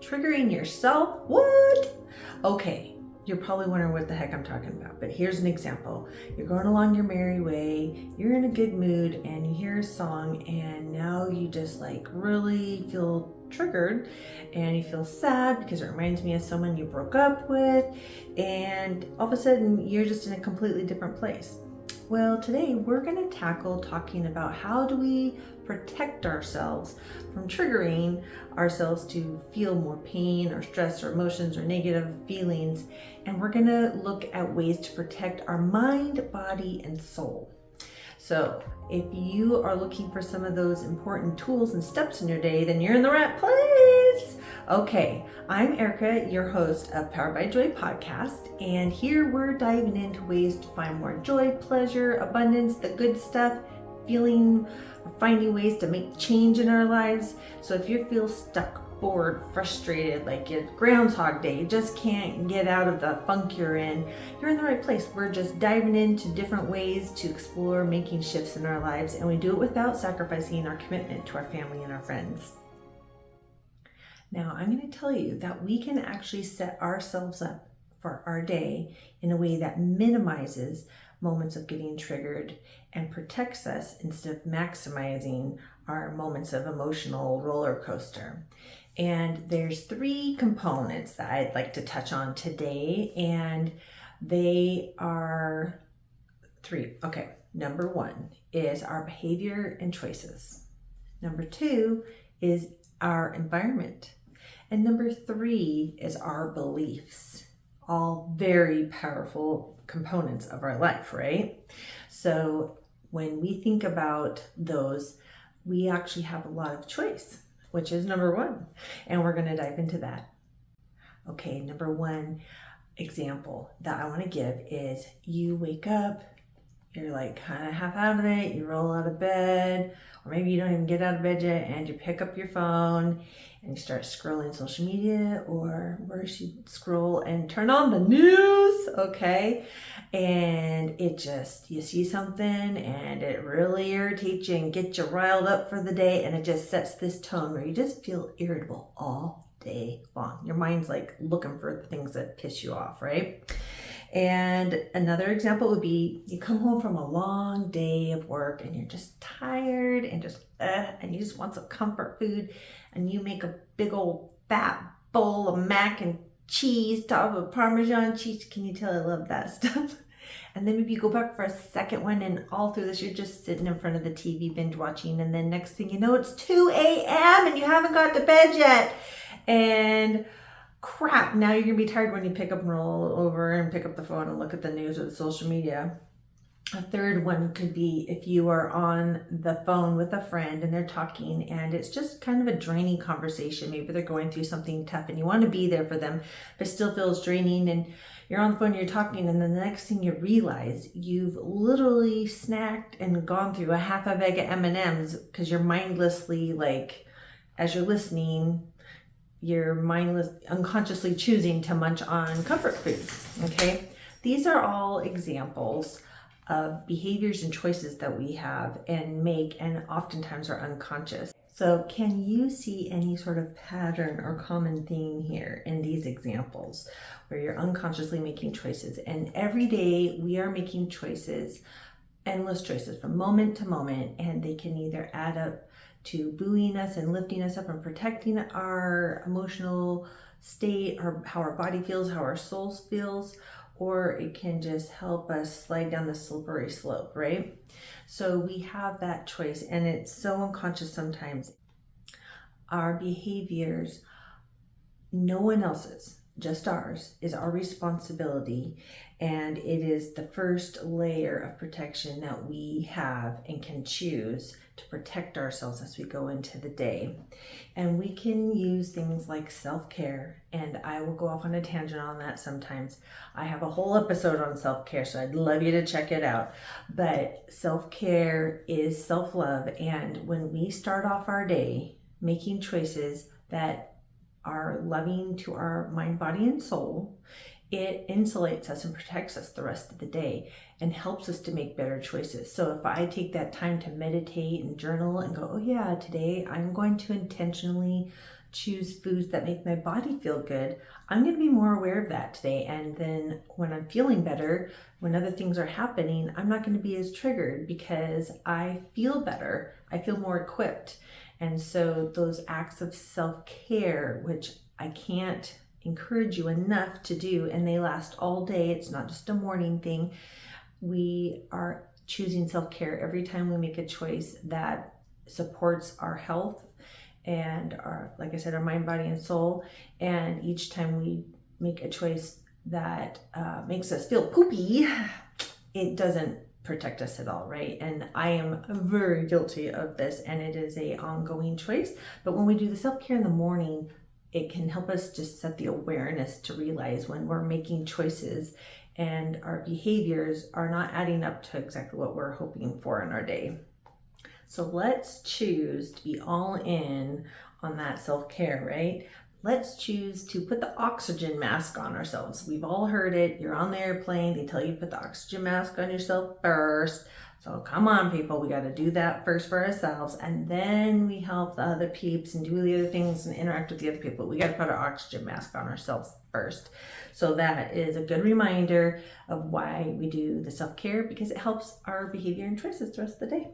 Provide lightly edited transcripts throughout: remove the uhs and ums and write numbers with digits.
Triggering yourself? What? Okay, you're probably wondering what the heck I'm talking about, but here's an example. You're going along your merry way, you're in a good mood, and you hear a song, and now you just like really feel triggered, and you feel sad because it reminds me of someone you broke up with, and all of a sudden you're just in a completely different place. Well, today we're going to tackle talking about how do we protect ourselves from triggering ourselves to feel more pain or stress or emotions or negative feelings. And we're going to look at ways to protect our mind, body, and soul. So if you are looking for some of those important tools and steps in your day, then you're in the right place. Okay, I'm Erica, your host of Powered by Joy podcast, and here we're diving into ways to find more joy, pleasure, abundance, the good stuff, finding ways to make change in our lives. So if you feel stuck, bored, frustrated, like it's Groundhog Day, you just can't get out of the funk you're in the right place. We're just diving into different ways to explore making shifts in our lives, and we do it without sacrificing our commitment to our family and our friends. Now, I'm going to tell you that we can actually set ourselves up for our day in a way that minimizes moments of getting triggered and protects us instead of maximizing our moments of emotional roller coaster. And there's 3 components that I'd like to touch on today, and they are 3. Okay, number 1 is our behavior and choices. Number 2 is our environment. And number 3 is our beliefs. All very powerful components of our life, right? So when we think about those, we actually have a lot of choice, which is number 1. And we're going to dive into that. Okay, number 1 example that I want to give is you wake up, you're like kind of half out of it, you roll out of bed, or maybe you don't even get out of bed yet, and you pick up your phone and you start scrolling social media, or worse, you scroll and turn on the news, okay? And you see something and it really irritates you and gets you riled up for the day, and it just sets this tone where you just feel irritable all day long. Your mind's like looking for the things that piss you off, right? And another example would be you come home from a long day of work and you're just tired and and you just want some comfort food, and you make a big old fat bowl of mac and cheese topped with Parmesan cheese. Can you tell I love that stuff? And then maybe you go back for a second one, and all through this you're just sitting in front of the TV binge watching, and then next thing you know it's 2 a.m. and you haven't got to bed yet. And crap, now you're gonna be tired when you pick up and roll over and pick up the phone and look at the news or the social media. A third one could be if you are on the phone with a friend and they're talking and it's just kind of a draining conversation. Maybe they're going through something tough and you want to be there for them, but still feels draining, and you're on the phone, you're talking, and then the next thing you realize you've literally snacked and gone through a half a bag of M&Ms because you're mindlessly, like, as you're listening, you're unconsciously choosing to munch on comfort foods, okay? These are all examples of behaviors and choices that we have and make, and oftentimes are unconscious. So can you see any sort of pattern or common theme here in these examples where you're unconsciously making choices? And every day we are making choices, endless choices from moment to moment, and they can either add up to buoying us and lifting us up and protecting our emotional state, or how our body feels, how our soul feels, or it can just help us slide down the slippery slope, right? So we have that choice, and it's so unconscious sometimes. Our behaviors, no one else's, just ours, is our responsibility, and it is the first layer of protection that we have and can choose to protect ourselves as we go into the day. And we can use things like self-care, and I will go off on a tangent on that sometimes. I have a whole episode on self-care, so I'd love you to check it out. But self-care is self-love, and when we start off our day making choices that are loving to our mind, body, and soul, it insulates us and protects us the rest of the day and helps us to make better choices. So if I take that time to meditate and journal and go, oh yeah, today I'm going to intentionally choose foods that make my body feel good, I'm going to be more aware of that today. And then when I'm feeling better, when other things are happening, I'm not going to be as triggered because I feel better. I feel more equipped. And so those acts of self-care, which I can't encourage you enough to do, and they last all day. It's not just a morning thing. We are choosing self-care every time we make a choice that supports our health and our, like I said, our mind, body, and soul. And each time we make a choice that makes us feel poopy, it doesn't protect us at all, right? And I am very guilty of this, and it is a ongoing choice. But when we do the self-care in the morning, it can help us just set the awareness to realize when we're making choices and our behaviors are not adding up to exactly what we're hoping for in our day. So let's choose to be all in on that self-care, right? Let's choose to put the oxygen mask on ourselves. We've all heard it. You're on the airplane. They tell you to put the oxygen mask on yourself first. So come on, people. We got to do that first for ourselves. And then we help the other peeps and do the other things and interact with the other people. We got to put our oxygen mask on ourselves first. So that is a good reminder of why we do the self-care, because it helps our behavior and choices the rest of the day.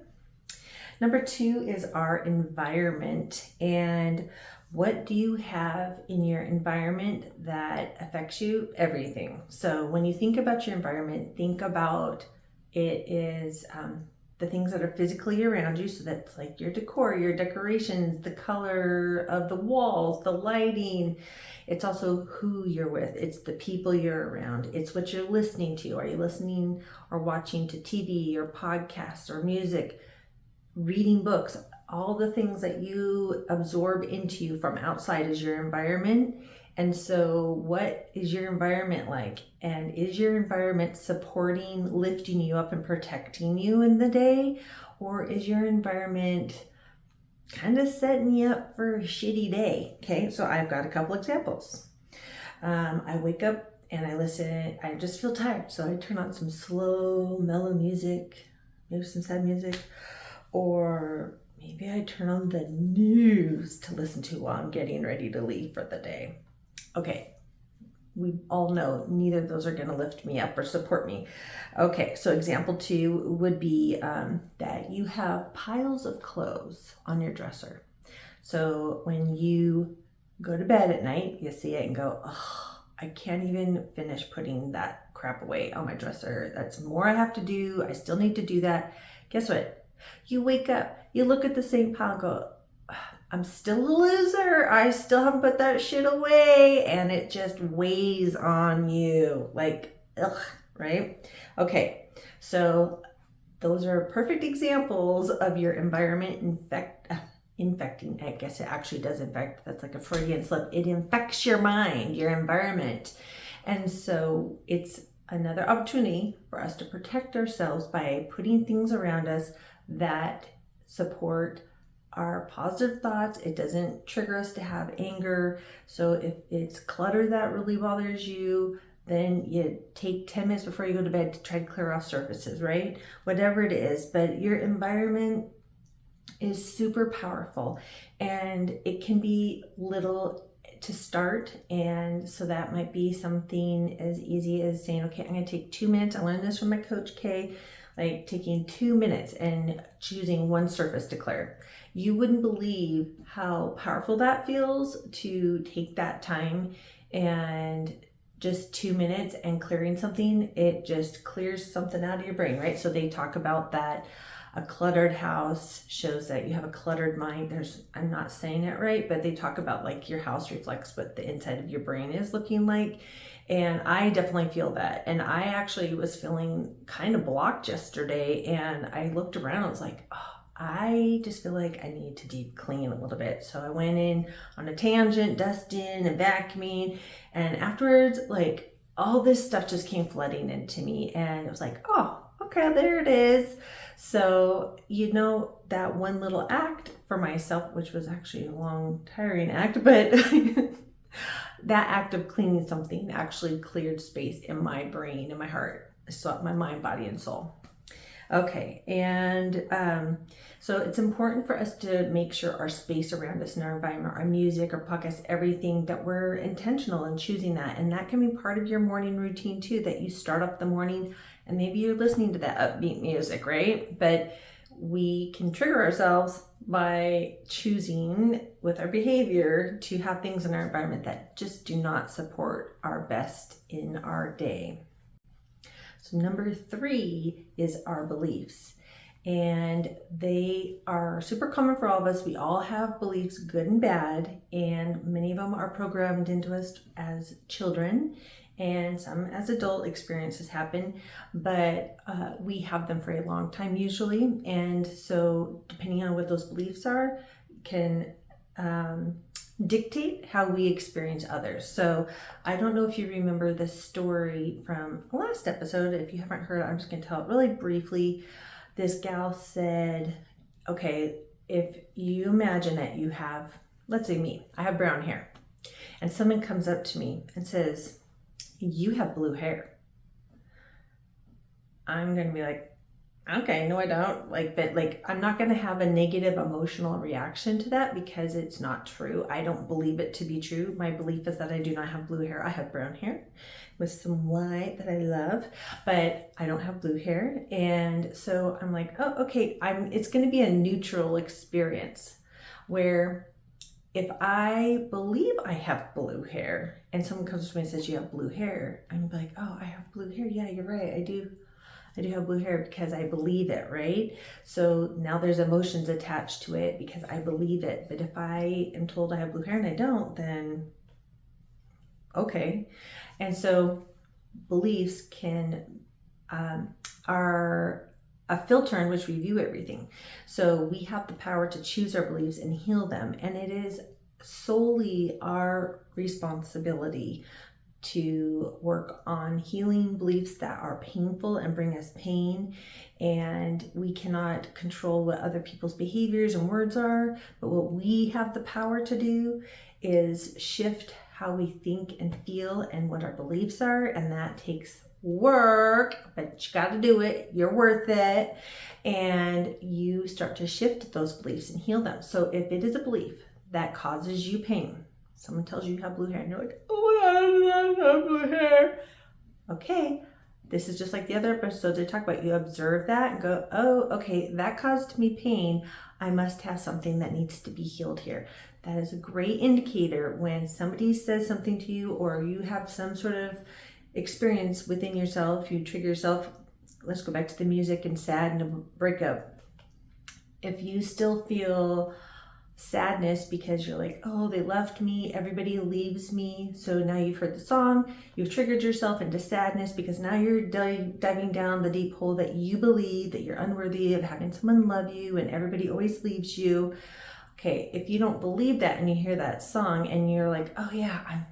Number 2 is our environment. And what do you have in your environment that affects you? Everything. So when you think about your environment, think about it is the things that are physically around you. So that's like your decor, your decorations, the color of the walls, the lighting. It's also who you're with. It's the people you're around. It's what you're listening to. Are you listening or watching to TV or podcasts or music? Reading books, all the things that you absorb into you from outside is your environment. And so what is your environment like? And is your environment supporting, lifting you up and protecting you in the day? Or is your environment kind of setting you up for a shitty day? Okay, so I've got a couple examples. I wake up and I just feel tired. So I turn on some slow, mellow music, maybe some sad music. Or maybe I turn on the news to listen to while I'm getting ready to leave for the day. Okay, we all know neither of those are going to lift me up or support me. Okay, so example 2 would be that you have piles of clothes on your dresser. So when you go to bed at night, you see it and go, oh, I can't even finish putting that crap away on my dresser. That's more I have to do. I still need to do that. Guess what? You wake up, you look at the same pile and go, I'm still a loser. I still haven't put that shit away. And it just weighs on you. Like, ugh, right? Okay, so those are perfect examples of your environment infecting. I guess it actually does infect. That's like a Freudian slip. It infects your mind, your environment. And so it's another opportunity for us to protect ourselves by putting things around us that support our positive thoughts. It doesn't trigger us to have anger. So if it's clutter that really bothers you, then you take 10 minutes before you go to bed to try to clear off surfaces, right? Whatever it is, but your environment is super powerful, and it can be little to start. And so that might be something as easy as saying, okay, I'm going to take 2 minutes. I learned this from my coach, Kay, like taking 2 minutes and choosing one surface to clear. You wouldn't believe how powerful that feels to take that time, and just 2 minutes and clearing something, it just clears something out of your brain, right? So they talk about that a cluttered house shows that you have a cluttered mind. I'm not saying it right, but they talk about like your house reflects what the inside of your brain is looking like. And I definitely feel that. And I actually was feeling kind of blocked yesterday, and I looked around and was like, oh, I just feel like I need to deep clean a little bit. So I went in on a tangent, dusting and vacuuming. And afterwards, like all this stuff just came flooding into me. And it was like, oh, okay, there it is. So, that one little act for myself, which was actually a long, tiring act, but that act of cleaning something actually cleared space in my brain, in my heart, so my mind, body, and soul. Okay, and so it's important for us to make sure our space around us and our environment, our music, our podcasts, everything, that we're intentional in choosing that. And that can be part of your morning routine too, that you start off the morning and maybe you're listening to that upbeat music, right? But we can trigger ourselves by choosing with our behavior to have things in our environment that just do not support our best in our day. So number 3 is our beliefs. And they are super common for all of us. We all have beliefs, good and bad, and many of them are programmed into us as children, and some as adult experiences happen, but we have them for a long time usually. And so depending on what those beliefs are, can dictate how we experience others. So I don't know if you remember the story from the last episode. If you haven't heard it, I'm just going to tell it really briefly. This gal said, okay, if you imagine that you have, let's say me, I have brown hair, and someone comes up to me and says, you have blue hair. I'm going to be like, okay, no, I don't. But I'm not going to have a negative emotional reaction to that because it's not true. I don't believe it to be true. My belief is that I do not have blue hair. I have brown hair with some white that I love, but I don't have blue hair. And so I'm like, oh, okay, it's going to be a neutral experience where if I believe I have blue hair and someone comes to me and says, you have blue hair, I'm like, oh, I have blue hair. Yeah, you're right. I do have blue hair because I believe it, right? So now there's emotions attached to it because I believe it. But if I am told I have blue hair and I don't, then okay. And so beliefs are a filter in which we view everything. So we have the power to choose our beliefs and heal them. And it is solely our responsibility to work on healing beliefs that are painful and bring us pain. And we cannot control what other people's behaviors and words are, but what we have the power to do is shift how we think and feel and what our beliefs are. And that takes work, but you got to do it. You're worth it. And you start to shift those beliefs and heal them. So if it is a belief that causes you pain, someone tells you have blue hair and you're like, oh my God, I have blue hair. Okay, this is just like the other episodes I talk about. You observe that and go, oh, okay, that caused me pain. I must have something that needs to be healed here. That is a great indicator when somebody says something to you or you have some sort of experience within yourself, you trigger yourself. Let's go back to the music and sad and a breakup. If you still feel sadness because you're like, oh, they left me, everybody leaves me. So now you've heard the song, you've triggered yourself into sadness because now you're diving down the deep hole that you believe that you're unworthy of having someone love you and everybody always leaves you. Okay, if you don't believe that and you hear that song and you're like, oh yeah,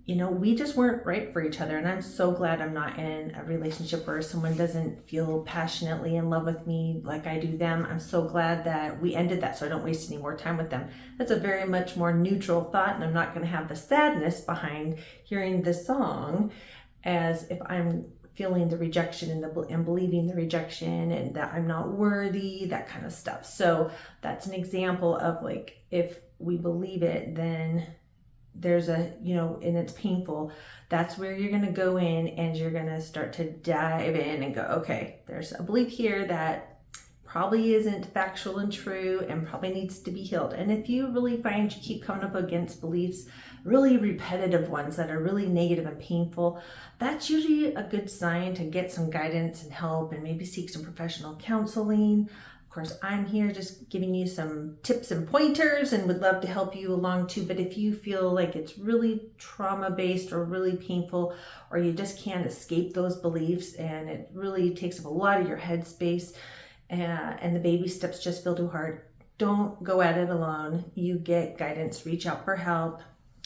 we just weren't right for each other. And I'm so glad I'm not in a relationship where someone doesn't feel passionately in love with me like I do them. I'm so glad that we ended that so I don't waste any more time with them. That's a very much more neutral thought, and I'm not going to have the sadness behind hearing the song as if I'm feeling the rejection and believing the rejection and that I'm not worthy, that kind of stuff. So that's an example of like, if we believe it, then there's and it's painful. That's where you're going to go in and you're going to start to dive in and go, okay, there's a belief here that probably isn't factual and true and probably needs to be healed. And if you really find you keep coming up against beliefs, really repetitive ones that are really negative and painful, that's usually a good sign to get some guidance and help and maybe seek some professional counseling. Of course, I'm here just giving you some tips and pointers and would love to help you along too. But if you feel like it's really trauma-based or really painful, or you just can't escape those beliefs and it really takes up a lot of your headspace and the baby steps just feel too hard, don't go at it alone. You get guidance, reach out for help.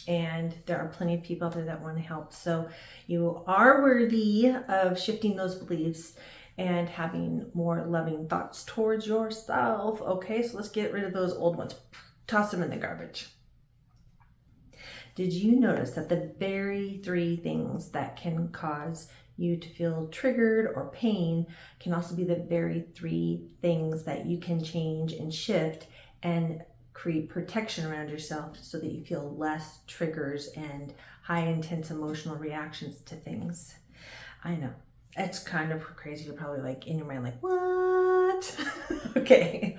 And there are plenty of people out there that want to help. So you are worthy of shifting those beliefs and having more loving thoughts towards yourself. Okay, so let's get rid of those old ones. Toss them in the garbage. Did you notice that the very 3 things that can cause you to feel triggered or pain can also be the very 3 things that you can change and shift and create protection around yourself so that you feel less triggers and high intense emotional reactions to things. I know. It's kind of crazy. You're probably like in your mind, like, what? Okay.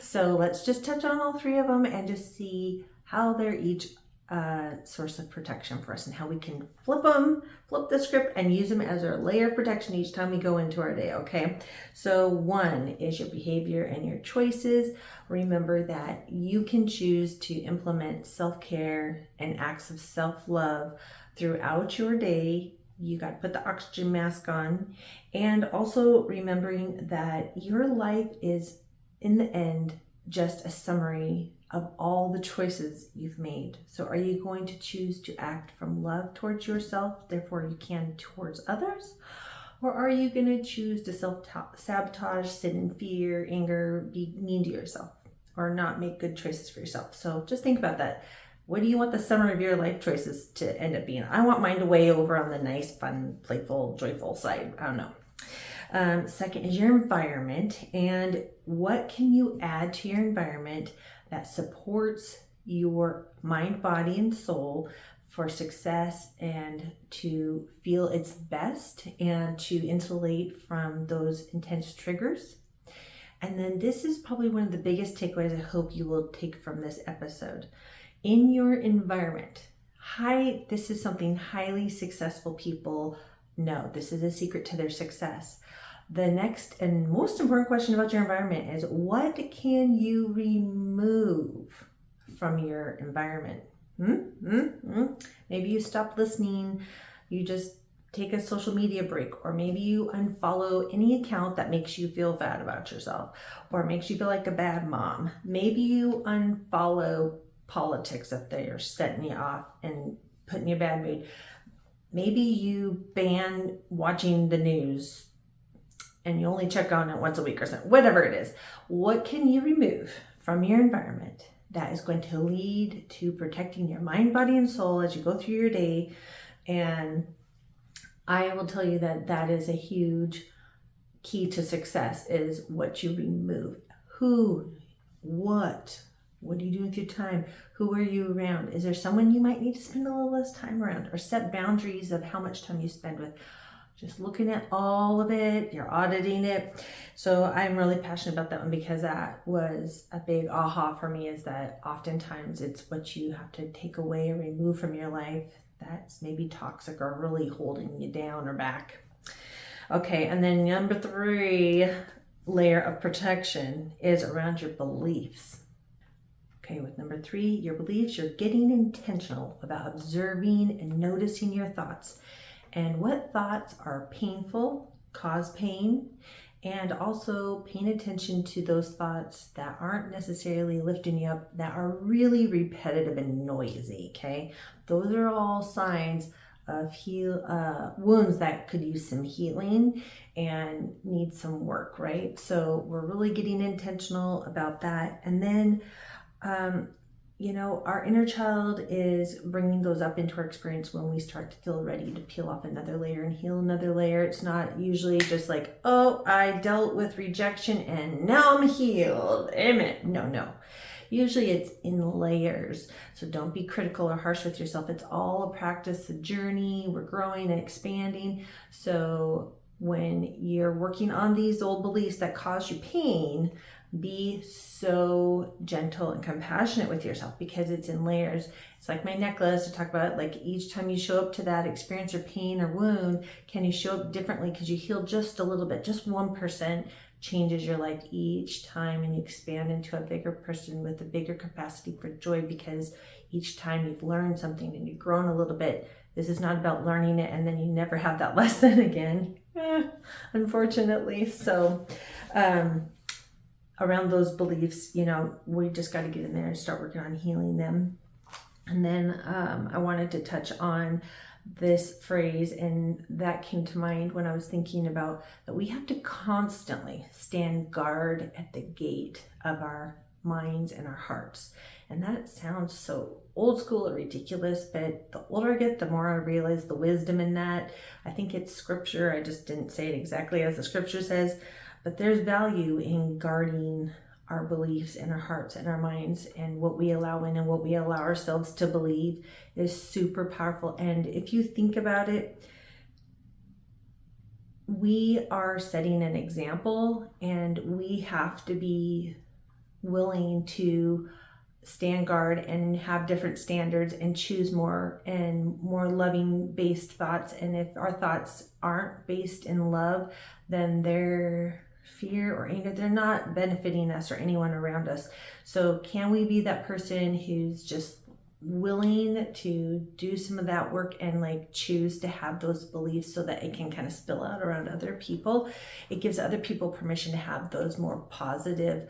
So let's just touch on all 3 of them and just see how they're each a source of protection for us and how we can flip the script and use them as our layer of protection each time we go into our day. Okay. So 1 is your behavior and your choices. Remember that you can choose to implement self-care and acts of self-love throughout your day. You got to put the oxygen mask on, and also remembering that your life is, in the end, just a summary of all the choices you've made. So are you going to choose to act from love towards yourself, therefore you can towards others? Or are you going to choose to self-sabotage, sit in fear, anger, be mean to yourself, or not make good choices for yourself? So just think about that. What do you want the summary of your life choices to end up being? I want mine to weigh over on the nice, fun, playful, joyful side. I don't know. Second is your environment, and what can you add to your environment that supports your mind, body, and soul for success and to feel its best and to insulate from those intense triggers. And then this is probably one of the biggest takeaways I hope you will take from this episode. In your environment, this is something highly successful people know. This is a secret to their success. The next and most important question about your environment is, what can you remove from your environment? Maybe you stop listening, you just take a social media break, or maybe you unfollow any account that makes you feel bad about yourself or makes you feel like a bad mom. Maybe you unfollow politics if they are setting you off and putting you in a bad mood. Maybe you ban watching the news and you only check on it once a week or something, whatever it is. What can you remove from your environment that is going to lead to protecting your mind, body, and soul as you go through your day? And I will tell you that that is a huge key to success, is what you remove. Who, what do you do with your time? Who are you around? Is there someone you might need to spend a little less time around, or set boundaries of how much time you spend with? Just looking at all of it, you're auditing it. So I'm really passionate about that one, because that was a big aha for me, is that oftentimes it's what you have to take away or remove from your life that's maybe toxic or really holding you down or back. Okay, and then number 3 layer of protection is around your beliefs. Okay, with number 3, your beliefs, you're getting intentional about observing and noticing your thoughts and what thoughts are painful, cause pain, and also paying attention to those thoughts that aren't necessarily lifting you up, that are really repetitive and noisy, okay? Those are all signs of wounds that could use some healing and need some work, right? So we're really getting intentional about that. And then our inner child is bringing those up into our experience when we start to feel ready to peel off another layer and heal another layer. It's not usually just like, oh, I dealt with rejection and now I'm healed. Amen. No. Usually it's in layers. So don't be critical or harsh with yourself. It's all a practice, a journey. We're growing and expanding. So when you're working on these old beliefs that cause you pain, be so gentle and compassionate with yourself, because it's in layers. It's like my necklace. I talk about, like, each time you show up to that experience or pain or wound, can you show up differently because you heal just a little bit? Just 1% changes your life each time, and you expand into a bigger person with a bigger capacity for joy, because each time you've learned something and you've grown a little bit. This is not about learning it and then you never have that lesson again, unfortunately. So around those beliefs, we just got to get in there and start working on healing them. And then I wanted to touch on this phrase, and that came to mind when I was thinking about that we have to constantly stand guard at the gate of our minds, and our hearts. And that sounds so old school or ridiculous, but the older I get, the more I realize the wisdom in that. I think it's scripture. I just didn't say it exactly as the scripture says, but there's value in guarding our beliefs and our hearts and our minds, and what we allow in and what we allow ourselves to believe is super powerful. And if you think about it, we are setting an example, and we have to be willing to stand guard and have different standards and choose more and more loving based thoughts. And if our thoughts aren't based in love, then they're fear or anger, they're not benefiting us or anyone around us. So can we be that person who's just willing to do some of that work and like choose to have those beliefs so that it can kind of spill out around other people? It gives other people permission to have those more positive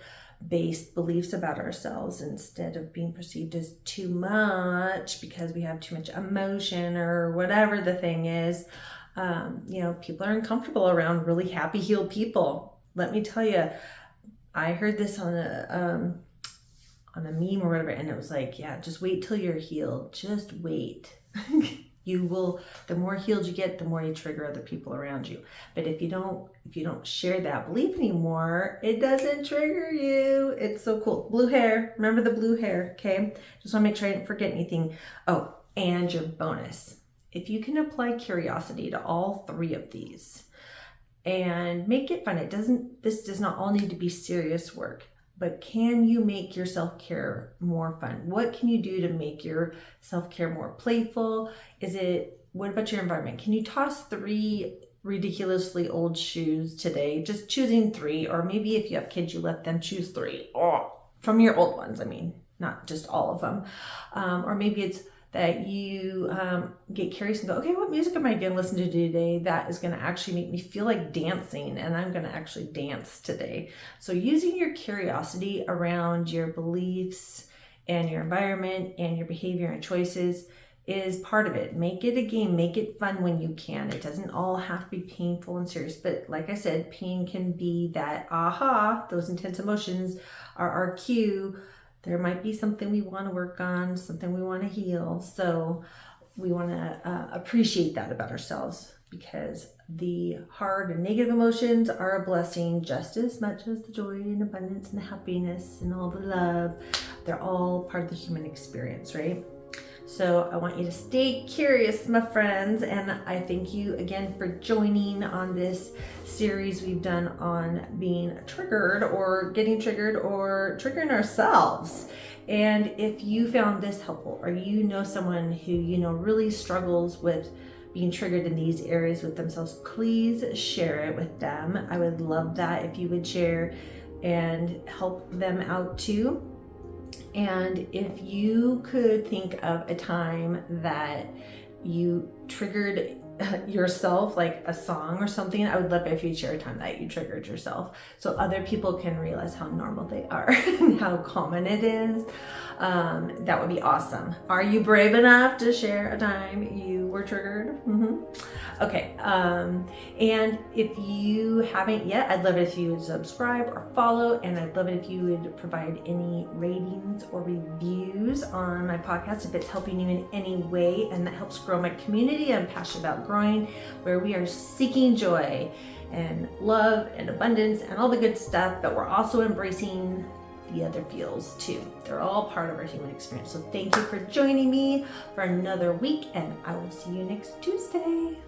based beliefs about ourselves instead of being perceived as too much because we have too much emotion or whatever the thing is. People are uncomfortable around really happy, healed people. Let me tell you, I heard this on a meme or whatever, and it was like, yeah, just wait till you're healed. Just wait. You will, the more healed you get, the more you trigger other people around you. But if you don't share that belief anymore, it doesn't trigger you. It's so cool. Blue hair. Remember the blue hair, okay? Just want to make sure I didn't forget anything. Oh, and your bonus. If you can apply curiosity to all three of these and make it fun. This does not all need to be serious work, but can you make your self-care more fun? What can you do to make your self-care more playful? What about your environment? Can you toss 3 ridiculously old shoes today? Just choosing 3, or maybe if you have kids, you let them choose 3 from your old ones. I mean, not just all of them. Or maybe it's that you get curious and go, okay, what music am I going to listen to today that is going to actually make me feel like dancing, and I'm going to actually dance today. So using your curiosity around your beliefs and your environment and your behavior and choices is part of it. Make it a game, make it fun when you can. It doesn't all have to be painful and serious, but like I said, pain can be that aha, those intense emotions are our cue. There might be something we want to work on, something we want to heal. So we want to appreciate that about ourselves, because the hard and negative emotions are a blessing just as much as the joy and abundance and the happiness and all the love. They're all part of the human experience, right? So I want you to stay curious, my friends, and I thank you again for joining on this series we've done on being triggered or getting triggered or triggering ourselves. And if you found this helpful, or you know someone who really struggles with being triggered in these areas with themselves, please share it with them. I would love that if you would share and help them out too. And if you could think of a time that you triggered yourself, like a song or something, I would love it if you'd share a time that you triggered yourself so other people can realize how normal they are and how common it is. That would be awesome. Are you brave enough to share a time you were triggered? Okay. And if you haven't yet, I'd love it if you would subscribe or follow, and I'd love it if you would provide any ratings or reviews on my podcast if it's helping you in any way, and that helps grow my community. I'm passionate about growing, where we are seeking joy and love and abundance and all the good stuff, but we're also embracing the other feels too. They're all part of our human experience. So thank you for joining me for another week, and I will see you next Tuesday.